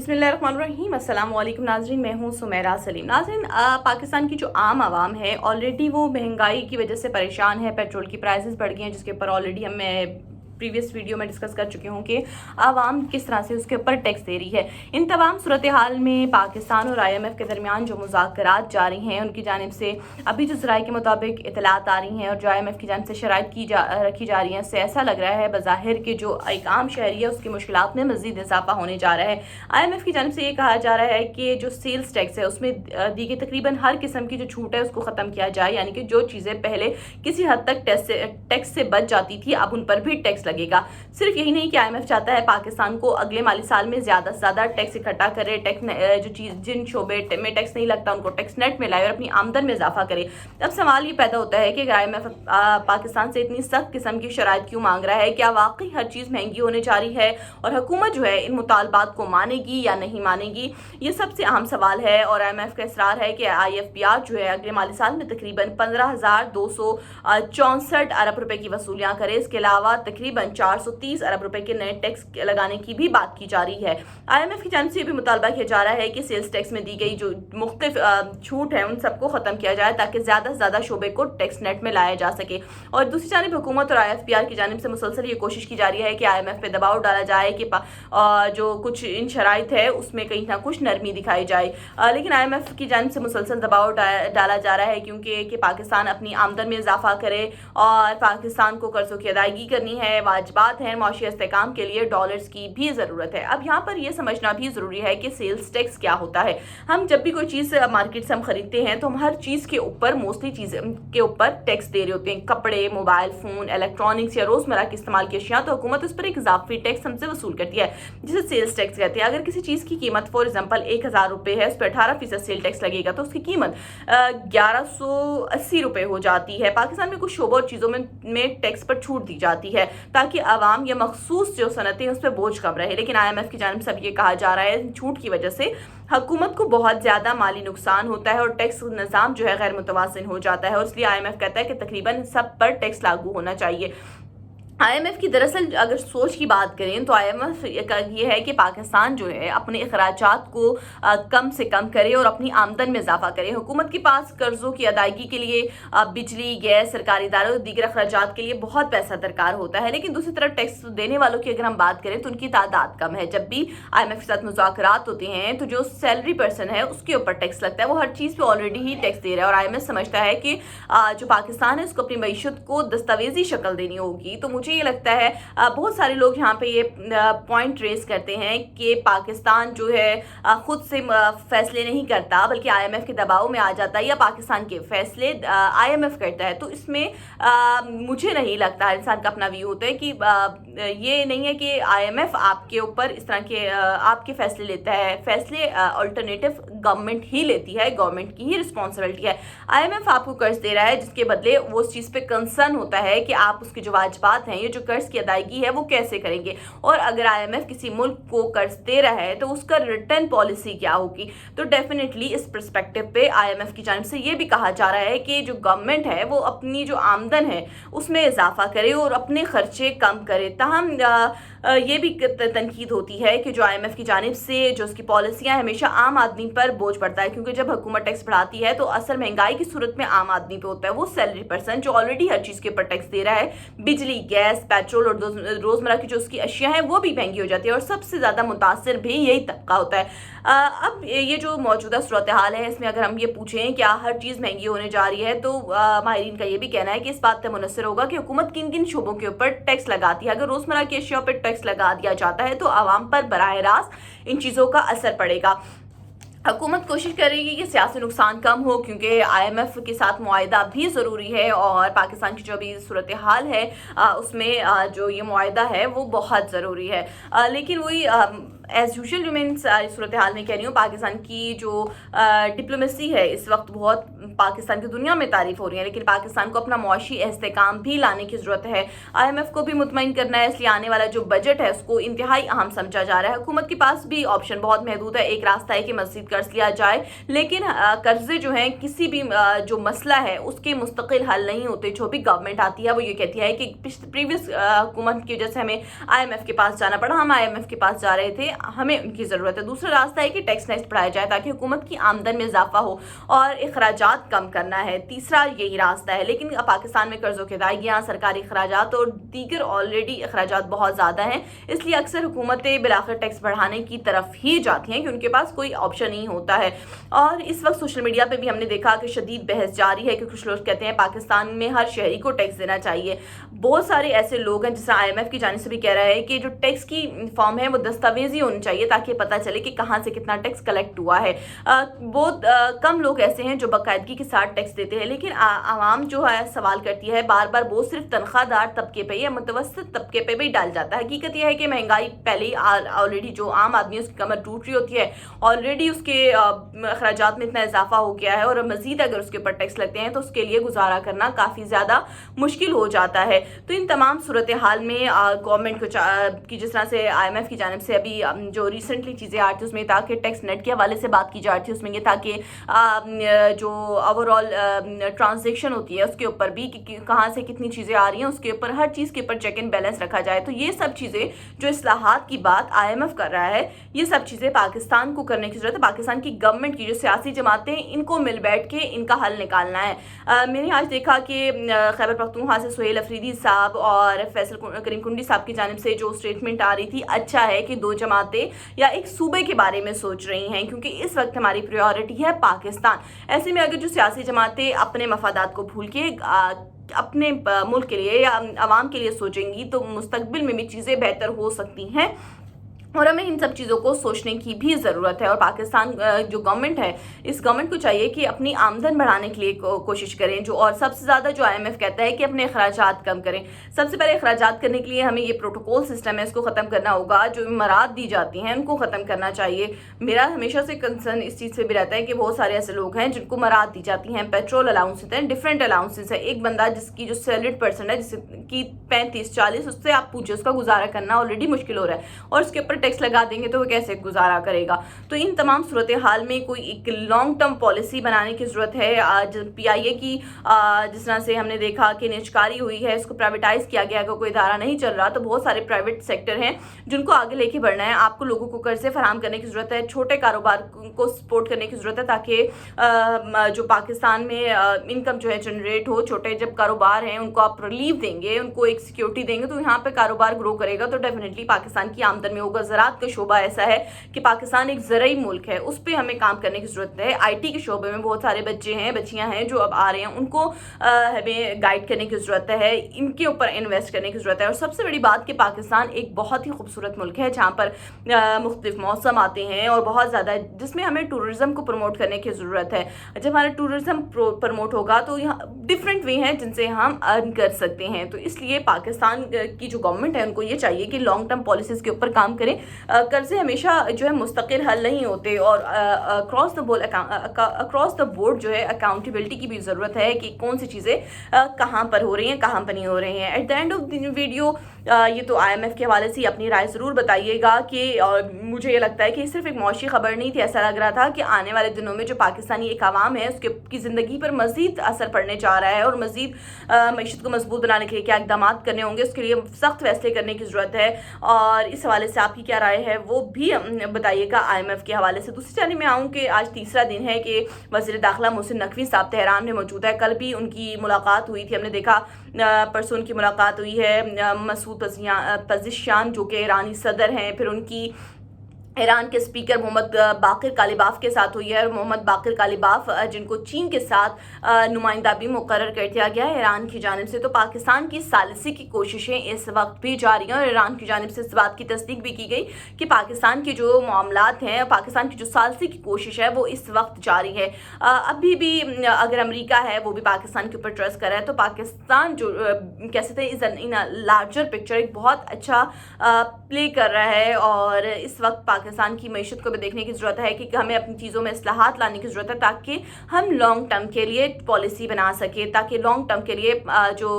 बिस्मिल्लाहिर्रहमानिर्रहीम। अस्सलाम वालेकुम नाज़रीन, मैं हूँ सुमेरा सलीम। नाज़रीन, पाकिस्तान की जो आम आवाम है ऑलरेडी वो महंगाई की वजह से परेशान है। पेट्रोल की प्राइसेस बढ़ गई हैं, जिसके ऊपर ऑलरेडी मैं प्रीवियस वीडियो में डिस्कस कर चुकी हूँ कि आवाम किस तरह से उसके ऊपर टैक्स दे रही है। इन तमाम सूरत हाल में पाकिस्तान और IMF के दरमियान जो मुज़ाकरात जारी हैं, उनकी जानिब से अभी जो ज़राए के मुताबिक इतलात आ रही हैं और जो IMF की जानिब से शराइत रखी जा रही हैं, उससे ऐसा लग रहा है बज़ाहिर कि जो एक आम शहरी है उसकी मुश्किलात में मज़ीद इजाफा होने जा रहा है। IMF की जानिब से ये कहा जा रहा है कि जो सेल्स टैक्स है उसमें दी गई तकरीबन हर किस्म की जो छूट है उसको ख़त्म किया जाए, यानी कि जो चीज़ें पहले किसी हद तक टैक्स से बच जाती थी अब उन पर भी टैक्स लगेगा। सिर्फ यही नहीं कि IMF चाहता है पाकिस्तान को अगले माली साल में ज़्यादा से ज़्यादा टैक्स इकट्ठा करे, जिन शोबे में टैक्स नहीं लगता उनको टैक्स नेट में लाए और अपनी आमदन में इजाफा करे। अब सवाल ये पैदा होता है कि IMF पाकिस्तान से इतनी सख्त किस्म की शराइत क्यों मांग रहा है? क्या वाकई हर चीज़ महंगी होने जा रही है और हुकूमत जो है इन मुतालबात को मानेगी या नहीं मानेगी? ये सबसे अहम सवाल है और IMF का इसरार है कि IFPR जो है अगले माली साल में तकरीबन 15,264 अरब रुपए की वसूलियाँ करे। इसके अलावा तकरीबन 430 अरब रुपए के नए टैक्स लगाने की भी बात की जा रही है। IMF की जानिब से भी मुतालबा किया जा रहा है कि सेल्स टैक्स में दी गई जो मुख्तलिफ छूट है उन सबको ख़त्म किया जाए ताकि ज़्यादा से ज़्यादा शोबे को टैक्स नेट में लाया जा सके। और दूसरी जानिब हुकूमत और IFPR की जानिब से मुसलसल ये कोशिश की जा रही है कि IMF पे दबाव डाला जाए कि जो कुछ इन शराइत है उसमें कहीं ना कुछ नरमी दिखाई जाए। लेकिन IMF की जानिब से मुसलसल दबाव डाला जा रहा है क्योंकि पाकिस्तान अपनी आमदन में इजाफा करे और पाकिस्तान को कर्ज़ों की अदायगी करनी है, वाजिबात हैं, माशी इस्तेहकाम के लिए डॉलर्स की भी ज़रूरत है। अब यहाँ पर यह समझना भी ज़रूरी है कि सेल्स टैक्स क्या होता है। हम जब भी कोई चीज़ मार्केट से हम खरीदते हैं तो हम हर चीज़ के ऊपर मोस्टली चीज़ के ऊपर टैक्स दे रहे होते हैं। कपड़े, मोबाइल फ़ोन, इलेक्ट्रॉनिक्स या रोज़मर्रा के इस्तेमाल की अशिया, तो हुकूमत उस पर एक इजाफी टैक्स हमसे वसूल करती है जिसे सेल्स टैक्स कहते हैं। अगर किसी चीज़ की कीमत फॉर एग्जाम्पल 1,000 रुपये है, उस पर 18% सेल टैक्स लगेगा तो उसकी कीमत 1180 रुपये हो जाती है। पाकिस्तान में कुछ शोबों और चीज़ों में टैक्स पर छूट दी जाती है ताकि आवाम या मखसूस जो सनतें उस पर बोझ कम रहे। लेकिन IMF की जानिब से अब ये कहा जा रहा है छूट की वजह से हुकूमत को बहुत ज़्यादा माली नुकसान होता है और टैक्स निज़ाम जो है गैर मुतवाज़िन हो जाता है और इसलिए IMF कहता है कि तकरीबन सब पर टैक्स लागू होना चाहिए। IMF की दरअसल अगर सोच की बात करें तो IMF का ये है कि पाकिस्तान जो है अपने अखराजात को कम से कम करे और अपनी आमदन में इजाफा करे। हुकूमत के पास कर्ज़ों की अदायगी के लिए बिजली, गैस, सरकारी इदारों और दीगर अखराजात के लिए बहुत पैसा दरकार होता है, लेकिन दूसरी तरफ टैक्स देने वालों की अगर हम बात करें तो उनकी तादाद कम है। जब भी IMF के साथ मुज़ाकरात होते हैं तो जो सैलरी पर्सन है उसके ऊपर टैक्स लगता है, वो हर चीज़ पर ऑलरेडी ही टैक्स दे रहा है और IMF समझता है कि जो पाकिस्तान है उसको अपनी मईशत को दस्तावेजी शक्ल देनी होगी। तो मुझे ये लगता है बहुत सारे लोग यहाँ पे ये पॉइंट रेस करते हैं कि पाकिस्तान जो है खुद से फैसले नहीं करता बल्कि IMF के दबाव में आ जाता है या पाकिस्तान के फैसले IMF करता है। तो इसमें मुझे नहीं लगता, इंसान का अपना व्यू होता है कि ये नहीं है कि IMF आपके ऊपर इस तरह के आपके फैसले लेता है। फैसले अल्टरनेटिव गवर्नमेंट ही लेती है, गवर्नमेंट की ही रिस्पॉन्सिबिलिटी है। IMF आपको कर्ज दे रहा है जिसके बदले वो उस चीज़ पे कंसर्न होता है कि आप उसके जो वाजिबात हैं, ये जो कर्ज की अदायगी है वो कैसे करेंगे, और अगर IMF किसी मुल्क को कर्ज दे रहा है तो उसका रिटर्न पॉलिसी क्या होगी। तो डेफिनेटली इस पर्सपेक्टिव पे IMF की जानिब से ये भी कहा जा रहा है कि जो गवर्नमेंट है वो अपनी जो आमदन है उसमें इजाफा करे और अपने खर्चे कम करे। ताहम ये भी तनकीद होती है कि जो IMF की जानिब से जो उसकी पॉलिसियाँ हमेशा आम आदमी पर बोझ पड़ता है, क्योंकि जब हुकूमत टैक्स बढ़ाती है तो असर महंगाई की सूरत में आम आदमी पे होता है। वो सैलरी पर्सन जो ऑलरेडी हर चीज़ के ऊपर टैक्स दे रहा है, बिजली, गैस, पेट्रोल और रोज़मर्रा की जो उसकी अशिया हैं वो भी महंगी हो जाती है और सबसे ज़्यादा मुतासर भी यही तबका होता है। अब ये जो मौजूदा सूरत हाल है इसमें अगर हम ये पूछें क्या हर चीज़ महंगी होने जा रही है तो माहिरीन का ये भी कहना है कि इस बात पर मुनसर होगा कि हुकूमत किन किन शोबों के ऊपर टैक्स लगाती है। अगर रोज़मर्रा की अशिया पर टैक्स लगा दिया जाता है तो आवाम पर बराह रास्त इन चीज़ों का असर पड़ेगा। हुकूमत कोशिश करेगी कि सियासी नुकसान कम हो क्योंकि IMF के साथ मुआहिदा भी ज़रूरी है और पाकिस्तान की जो अभी सूरत हाल है उसमें जो ये मुआहिदा है वो बहुत ज़रूरी है। लेकिन वही एज़ यूजुअल जो मैं इन सारी सूरत हाल में कह रही हूँ, पाकिस्तान की जो डिप्लोमेसी है इस वक्त बहुत पाकिस्तान की दुनिया में तारीफ़ हो रही है, लेकिन पाकिस्तान को अपना मुआशी इस्तेहकाम भी लाने की ज़रूरत है। IMF को भी मुतमईन करना है, इसलिए आने वाला जो बजट है उसको इंतहाई अहम समझा जा रहा है। हुकूमत के पास भी ऑप्शन बहुत महदूद है। एक रास्ता है कि मज़ीद कर्ज लिया जाए, लेकिन कर्जे जो हैं किसी भी जो मसला है उसके मुस्तकिल हल नहीं होते। जो भी गवर्नमेंट आती है वो ये कहती है कि प्रीवियस हुकूमत की वजह से हमें IMF के पास जाना पड़ा, हम IMF के पास जा रहे थे, हमें उनकी ज़रूरत है। दूसरा रास्ता है कि टैक्स नेक्स्ट बढ़ाया जाए ताकि हुकूमत की आमदन में इजाफा हो और अखराजात कम करना है। तीसरा यही रास्ता है। लेकिन पाकिस्तान में कर्ज़ों की अदायगियाँ, सरकारी अखराजात और दीगर ऑलरेडी अखराजात बहुत ज़्यादा हैं, इसलिए अक्सर हुकूमतें बिलाखिर टैक्स बढ़ाने की तरफ ही जाती हैं कि उनके पास कोई ऑप्शन नहीं होता है। और इस वक्त सोशल मीडिया पे भी हमने देखा कि शदीद बहस जारी है कि कुछ लोग कहते हैं पाकिस्तान में हर शहरी को टैक्स देना चाहिए। बहुत सारे ऐसे लोग हैं, जैसे IMF की जानिब से भी कह रहा है कि जो टैक्स की फॉर्म है वो दस्तावेजी होनी चाहिए ताकि पता चले कि कहाँ से कितना टैक्स कलेक्ट हुआ है। बहुत कम लोग ऐसे हैं जो बाकायदगी के साथ टैक्स देते हैं, लेकिन आवाम जो है सवाल करती है बार बार, वो सिर्फ तनख्वाहदार तबके पे या मुतवस्सित तबके पे भी डाल जाता है। हकीकत यह है कि महंगाई पहले ही ऑलरेडी जो आम आदमी उसकी कमर टूट रही होती है, ऑलरेडी उसके अखराजात में इतना इजाफा हो गया है और मजीद अगर उसके ऊपर टैक्स लगते हैं तो उसके लिए गुजारा करना काफ़ी ज़्यादा मुश्किल हो जाता है। तो इन तमाम सूरत हाल में गवर्नमेंट को की जिस तरह से IMF की जानिब से अभी जो रिसेंटली चीज़ें आ रही थी उसमें था कि टैक्स नेट के हवाले से बात की जा रही थी। उसमें ये था कि जो ओवरऑल ट्रांजेक्शन होती है उसके ऊपर भी कि कहाँ से कितनी चीज़ें आ रही हैं, उसके ऊपर हर चीज़ के ऊपर चेक एंड बैलेंस रखा जाए। तो ये सब चीज़ें जो इस्लाहात की बात IMF कर रहा है, ये सब चीज़ें पाकिस्तान को करने की ज़रूरत है। पाकिस्तान की गवर्नमेंट की जो सियासी जमातें, इनको मिल बैठ के इनका हल निकालना है। मैंने आज देखा कि खैबर पख्तूनख्वा से सुहेल अफरीदी साहब और फैसल करीम कुंडी साहब की जानिब से जो स्टेटमेंट आ रही थी, अच्छा है कि दो जमातें या एक सूबे के बारे में सोच रही हैं, क्योंकि इस वक्त हमारी प्रायोरिटी है पाकिस्तान। ऐसे में अगर जो सियासी जमातें अपने मफादात को भूल के अपने मुल्क के लिए या आवाम के लिए सोचेंगी तो मुस्तकबिल में भी चीज़ें बेहतर हो सकती हैं और हमें इन सब चीज़ों को सोचने की भी ज़रूरत है। और पाकिस्तान जो गवर्नमेंट है, इस गवर्नमेंट को चाहिए कि अपनी आमदन बढ़ाने के लिए कोशिश करें। जो और सबसे ज़्यादा जो IMF कहता है कि अपने अखराजात कम करें। सबसे पहले अखराजात करने के लिए हमें ये प्रोटोकॉल सिस्टम है इसको ख़त्म करना होगा। जो इमारत दी जाती हैं उनको ख़त्म करना चाहिए। मेरा हमेशा से कंसर्न इस चीज़ से भी रहता है कि बहुत सारे ऐसे लोग हैं जिनको इमारत दी जाती हैं, पेट्रोल अलाउंसेस हैं, डिफरेंट अलाउंसेस है। एक बंदा जिसकी जो सैलरीड पर्सन है, जिसकी 35-40, उससे आप पूछे उसका गुजारा करना ऑलरेडी मुश्किल हो रहा है और उसके ऊपर टैक्स लगा देंगे तो वो कैसे गुजारा करेगा। तो इन तमाम सूरत हाल में कोई एक लॉन्ग टर्म पॉलिसी बनाने की ज़रूरत है। आज PIA की जिस तरह से हमने देखा कि निजकारी हुई है, इसको प्राइवेटाइज किया गया, अगर कोई इदारा नहीं चल रहा तो बहुत सारे प्राइवेट सेक्टर हैं जिनको आगे लेके बढ़ना है। आपको लोगों को कर्जे फराहम करने की ज़रूरत है, छोटे कारोबार को सपोर्ट करने की ज़रूरत है ताकि जो पाकिस्तान में इनकम जो है जनरेट हो। छोटे जब कारोबार हैं उनको आप रिलीफ देंगे, उनको एक सिक्योरिटी देंगे तो यहाँ पे कारोबार ग्रो करेगा, तो डेफिनेटली पाकिस्तान की आमदन में होगा। ज़राअत का शोबा ऐसा है कि पाकिस्तान एक ज़रई मुल्क है, उस पर हमें काम करने की ज़रूरत है। IT के शोबे में बहुत सारे बच्चे हैं, बच्चियाँ हैं जो अब आ रहे हैं, उनको हमें गाइड करने की ज़रूरत है, इनके ऊपर इन्वेस्ट करने की ज़रूरत है। और सबसे बड़ी बात कि पाकिस्तान एक बहुत ही खूबसूरत मुल्क है जहाँ पर मुख्तलिफ मौसम आते हैं और बहुत ज़्यादा, जिसमें हमें टूरिज़्म को प्रमोट करने की ज़रूरत है। जब हमारा टूरिज़्म प्रमोट होगा तो यहाँ डिफरेंट वे हैं जिनसे हम अर्न कर सकते हैं। तो इसलिए पाकिस्तान की जो गवर्नमेंट है उनको ये चाहिए कि लॉन्ग टर्म पॉलिसीज़ के ऊपर काम करें। कर्जे हमेशा जो है मुस्तकिल हल नहीं होते और अक्रॉस द बोर्ड जो है अकाउंटेबिलिटी की भी ज़रूरत है कि कौन सी चीज़ें कहाँ पर हो रही हैं, कहाँ पर नहीं हो रही हैं। At the end of the video ये तो IMF के हवाले से अपनी राय ज़रूर बताइएगा कि मुझे ये लगता है कि सिर्फ एक मौशी खबर नहीं थी। ऐसा लग रहा था कि आने वाले दिनों में जो पाकिस्तानी एक आवाम है उसके की ज़िंदगी पर मज़ीद असर पड़ने जा रहा है और मज़ीद मईशत को मजबूत बनाने के लिए क्या इक़दाम करने होंगे, उसके लिए सख्त फैसले करने की ज़रूरत है। और इस हवाले से आपकी क्या राय है वो भी बताइएगा IMF के हवाले से। दूसरी जानिब में आऊँ कि आज तीसरा दिन है कि वज़ीर दाखिला मोहसिन नकवी साहब तेहरान में मौजूद है। कल भी उनकी मुलाकात हुई थी, हमने देखा परसों उनकी मुलाकात हुई है मसूद पज़ेश्कियान जो कि ईरानी सदर हैं, फिर उनकी ईरान के स्पीकर मोहम्मद बाकिर कालिबाफ के साथ हुई है। और मोहम्मद बाकिर कालिबाफ जिनको चीन के साथ नुमाइंदा भी मुकर्रर कर दिया गया है ईरान की जानिब से। तो पाकिस्तान की सालिसी की कोशिशें इस वक्त भी जारी हैं और ईरान की जानिब से इस बात की तस्दीक भी की गई कि पाकिस्तान के जो मामलात हैं, पाकिस्तान की जो सालिसी की कोशिश है वो इस वक्त जारी है। अभी भी अगर अमेरिका है वो भी पाकिस्तान के ऊपर ट्रस्ट कर रहा है, तो पाकिस्तान जो कह सकते हैं इज इन लार्जर पिक्चर एक बहुत अच्छा प्ले कर रहा है। और इस वक्त पाकिस्तान की मईशत को भी देखने की ज़रूरत है कि हमें अपनी चीज़ों में इस्लाहात लाने की ज़रूरत है ताकि हम लॉन्ग टर्म के लिए पॉलिसी बना सके, ताकि लॉन्ग टर्म के लिए जो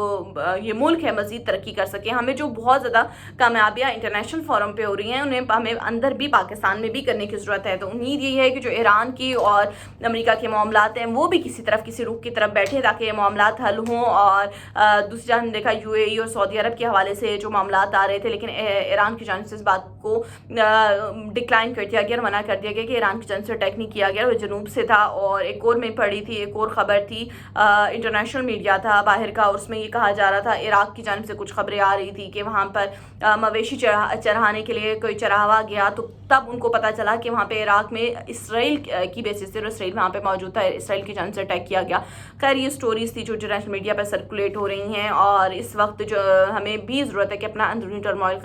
ये मुल्क है मज़ीद तरक्की कर सके। हमें जो बहुत ज़्यादा कामयाबियाँ इंटरनेशनल फोरम पे हो रही हैं उन्हें हमें अंदर भी पाकिस्तान में भी करने की ज़रूरत है। तो उम्मीद यही है कि जो ईरान की और अमेरिका के मामलात हैं वो भी किसी रुख की तरफ बैठे ताकि ये मामलात हल हों। और दूसरी जान हमने देखा UAE और सऊदी अरब के हवाले से जो मामलात आ रहे थे, लेकिन ईरान की जानिब से इस बात को डिक्लाइन कर दिया गया और मना कर दिया गया कि ईरान की जानिब से अटैक नहीं किया गया, वो जनूब से था। और एक और मैं पढ़ी थी, एक और ख़बर थी, इंटरनेशनल मीडिया था बाहर का, और उसमें ये कहा जा रहा था इराक़ की जानिब से कुछ खबरें आ रही थी कि वहाँ पर मवेशी चराने के लिए कोई चरावा गया, तो तब उनको पता चला कि वहाँ पे इराक़ में इसराइल की बेसिस से, इसराइल वहाँ पे मौजूद था, इसराइल की जानिब से अटैक किया गया। खैर ये स्टोरीज़ थी जो इंटरनेशनल मीडिया पर सर्कुलेट हो रही हैं, और इस वक्त जो हमें भी ज़रूरत है कि अपना अंदरूनी टर्मोइल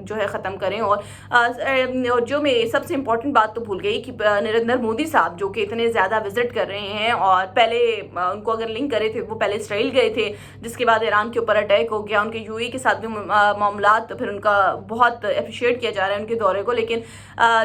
जो है ख़त्म करें। और जो मैं सबसे इम्पॉर्टेंट बात तो भूल गई कि नरेंद्र मोदी साहब जो कि इतने ज़्यादा विजिट कर रहे हैं, और पहले उनको अगर लिंक करे थे वो पहले इसराइल गए थे, जिसके बाद ईरान के ऊपर अटैक हो गया, उनके यूएई के साथ भी मामलात, तो फिर उनका बहुत अप्रिशिएट किया जा रहा है उनके दौरे को। लेकिन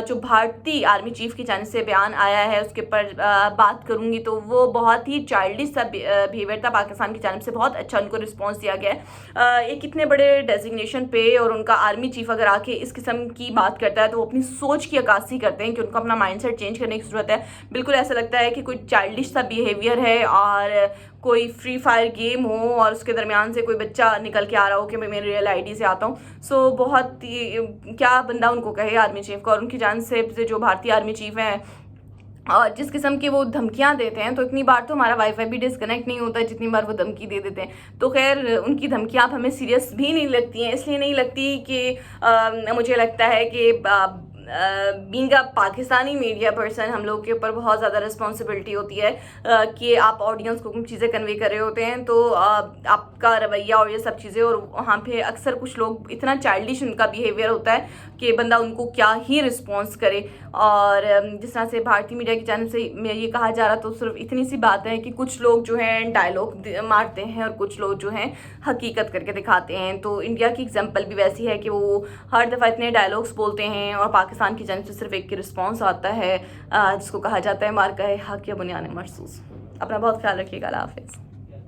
जो भारतीय आर्मी चीफ की जानिब से बयान आया है उसके ऊपर बात करूंगी, तो वो बहुत ही चाइल्डिश सा बिहेवियर था पाकिस्तान की जानिब से। बहुत अच्छा उनको रिस्पॉन्स दिया गया है। एक इतने बड़े डेजिग्नेशन पे और उनका आर्मी चीफ अगर आके इस किस्म की बात करता है तो वो अपनी सोच की अक्कासी करते हैं कि उनको अपना माइंडसेट चेंज करने की ज़रूरत है। बिल्कुल ऐसा लगता है कि कोई चाइल्डिश सा बिहेवियर है, और कोई फ्री फायर गेम हो और उसके दरमियान से कोई बच्चा निकल के आ रहा हो कि मैं मेरी रियल आईडी से आता हूँ। सो बहुत ही क्या बंदा उनको कहे आर्मी चीफ को, और उनकी जान से जो भारतीय आर्मी चीफ हैं और जिस किस्म की वो धमकियां देते हैं, तो इतनी बार तो हमारा वाईफाई भी डिस्कनेक्ट नहीं होता जितनी बार वो धमकी दे देते हैं। तो खैर उनकी धमकियां आप हमें सीरियस भी नहीं लगती हैं, इसलिए नहीं लगती कि मुझे लगता है कि being a Pakistani media person हम लोग के ऊपर बहुत ज़्यादा रिस्पॉन्सिबिलिटी होती है कि आप ऑडियंस को कुछ चीज़ें कन्वे कर रहे होते हैं, तो आपका रवैया और ये सब चीज़ें, और वहाँ पे अक्सर कुछ लोग इतना चाइल्डिश उनका बिहेवियर होता है कि बंदा उनको क्या ही रिस्पॉन्स करे। और जिस तरह से भारतीय मीडिया की जानिब से ये कहा जा रहा, तो सिर्फ इतनी सी बात है कि कुछ लोग जो हैं डायलॉग मारते हैं और कुछ लोग जो हैं हकीकत करके दिखाते हैं। तो इंडिया की एग्जाम्पल भी वैसी है कि वो हर दफ़ा इतने डायलॉग्स बोलते हैं और पाकिस्तान की जानिब से सिर्फ एक रिस्पॉन्स आता है जिसको कहा जाता है मार्का है हक या बुनियान मरसूस। अपना बहुत ख्याल रखिएगा। अल्लाह हाफ़िज़।